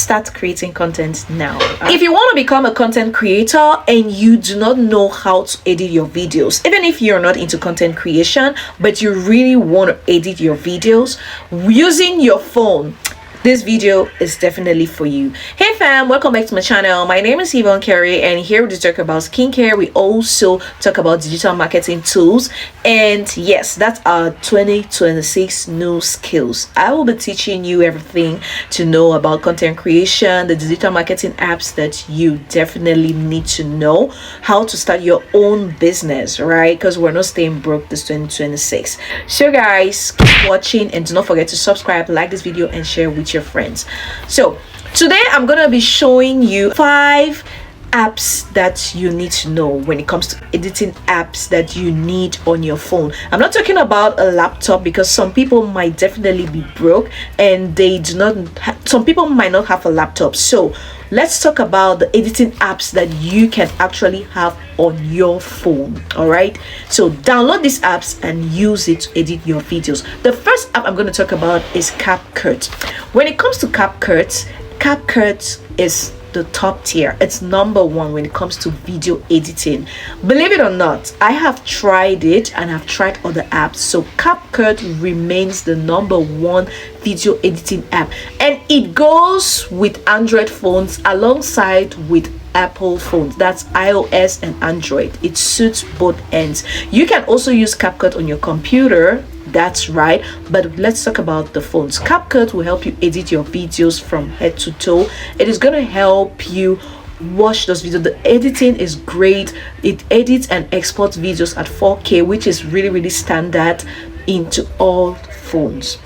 start creating content now. If you want to become a content creator and you do not know how to edit your videos, even if you're not into content creation but you really want to edit your videos using your phone, this video is definitely for you. Hey fam, welcome back to my channel. My name is Yvonne Carey, and here we talk about skincare. We also talk about digital marketing tools, and yes, that's our 2026 new skills. I will be teaching you everything to know about content creation, the digital marketing apps that you definitely need to know, how to start your own business, right? Because we're not staying broke this 2026. So guys, keep watching and do not forget to subscribe, like this video, and share with your friends. So today I'm gonna be showing you 5 apps that you need to know when it comes to editing apps that you need on your phone. I'm not talking about a laptop because some people might definitely be broke and they do not some people might not have a laptop. So let's talk about the editing apps that you can actually have on your phone. All right, so download these apps and use it to edit your videos. The first app I'm going to talk about is CapCut. When it comes to CapCut is the top tier. It's number 1 when it comes to video editing. Believe it or not, I have tried it and I've tried other apps. So CapCut remains the number 1 video editing app, and it goes with Android phones alongside with Apple phones. That's iOS and Android. It suits both ends. You can also use CapCut on your computer. That's right, but let's talk about the phones. CapCut will help you edit your videos from head to toe. It is going to help you watch those videos. The editing is great. It edits and exports videos at 4K, which is really standard into all phones.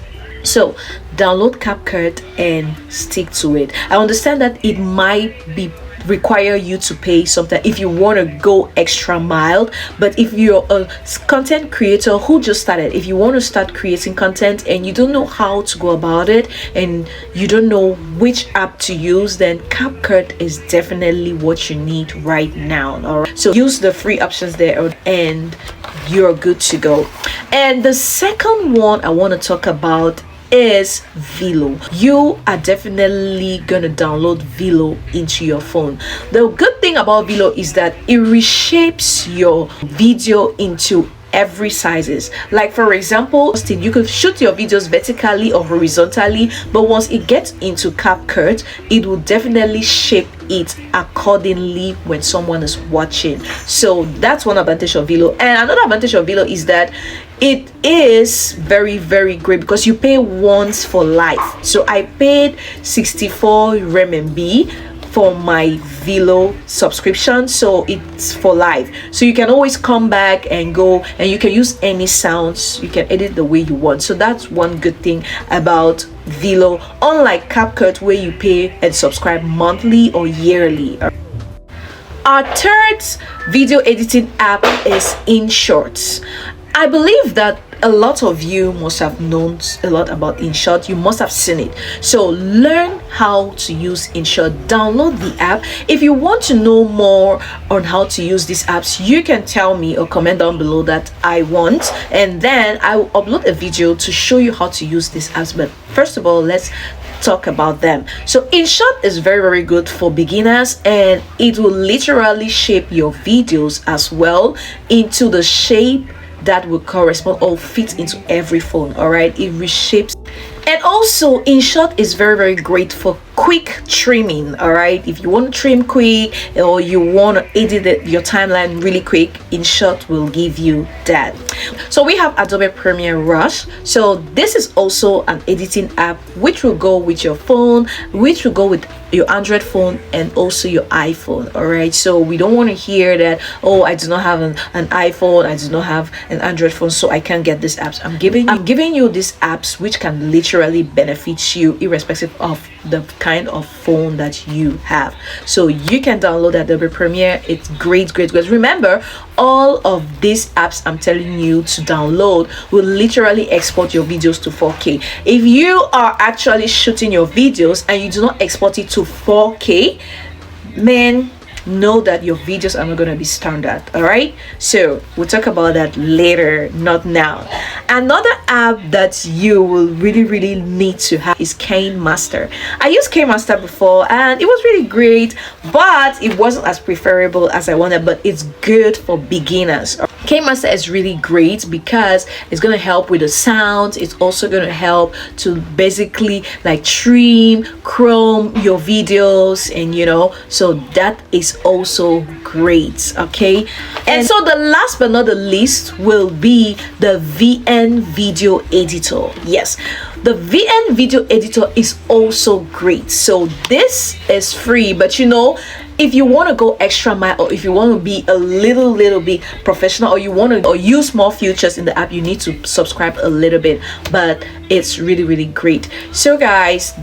So download CapCut and stick to it. I understand that it might be require you to pay something if you want to go extra mile, but if you're a content creator who just started, if you want to start creating content and you don't know how to go about it and you don't know which app to use, then CapCut is definitely what you need right now. All right, so use the free options there and you're good to go. And the second one I want to talk about is VLLO. You are definitely gonna download VLLO into your phone. The good thing about VLLO is that it reshapes your video into every sizes. Like for example, you could shoot your videos vertically or horizontally, but once it gets into CapCut, it will definitely shape it accordingly when someone is watching. So that's one advantage of VLLO. And another advantage of VLLO is that it is very great because you pay once for life. So I paid 64 RMB for my VLLO subscription, so it's for life. So you can always come back and go, and you can use any sounds, you can edit the way you want. So that's one good thing about VLLO, unlike CapCut where you pay and subscribe monthly or yearly. Our third video editing app is InShot. I believe that a lot of you must have known a lot about InShot. You must have seen it. So learn how to use InShot. Download the app. If you want to know more on how to use these apps, you can tell me or comment down below that I want, and then I will upload a video to show you how to use these apps. But first of all, let's talk about them. So InShot is very good for beginners, and it will literally shape your videos as well into the shape that will correspond or fit into every phone. All right, it reshapes. And also InShot is very great for quick trimming. All right, if you want to trim quick or you want to edit your timeline really quick, InShot will give you that. So we have Adobe Premiere Rush. So this is also an editing app which will go with your phone, which will go with your Android phone and also your iPhone. All right, so we don't want to hear that, oh, I do not have an iPhone, I do not have an Android phone, so I can't get these apps. I'm giving you these apps which can literally benefit you irrespective of the kind of phone that you have. So you can download Adobe Premiere. It's great. Remember, all of these apps I'm telling you to download will literally export your videos to 4K. If you are actually shooting your videos and you do not export it to 4K, man, know that your videos are not going to be standard. All right, so we'll talk about that later, not now. Another app that you will really need to have is KineMaster. I used KineMaster before and it was really great, but it wasn't as preferable as I wanted, but it's good for beginners. KineMaster is really great because it's going to help with the sound. It's also going to help to basically like trim, chrome your videos, and you know, so that is also great. Okay, and so the last but not the least will be the VN video editor. Yes, the VN video editor is also great. So this is free, but you know, if you want to go extra mile, or if you want to be a little bit professional, or you want to use more features in the app, you need to subscribe a little bit, but it's really great. So guys,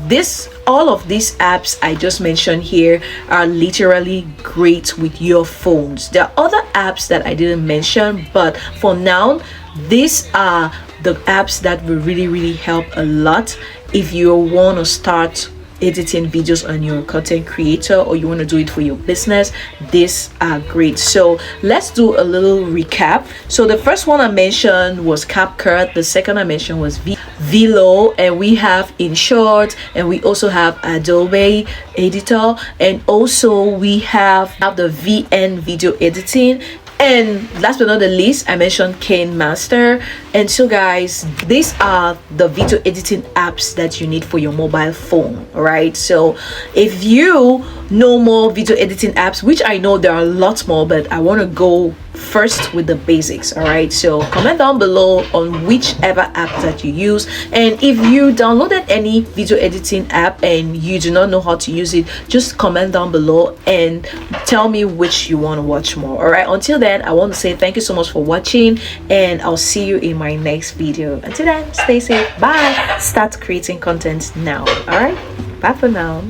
all of these apps I just mentioned here are literally great with your phones. There are other apps that I didn't mention, but for now, these are the apps that will really help a lot if you want to start editing videos on your content creator, or you want to do it for your business. These are great. So let's do a little recap. So the first one I mentioned was CapCut, the second I mentioned was VLLO, and we have InShot, and we also have Adobe editor, and also we have the VN video editing. And last but not the least, I mentioned KineMaster. And so guys, these are the video editing apps that you need for your mobile phone. All right, so if you know more video editing apps, which I know there are lots more, but I want to go first with the basics. All right, so comment down below on whichever app that you use, and if you downloaded any video editing app and you do not know how to use it, just comment down below and tell me which you want to watch more. All right, until then, I want to say thank you so much for watching, and I'll see you in my next video. Until then, stay safe. Bye. Start creating content now. All right, bye for now.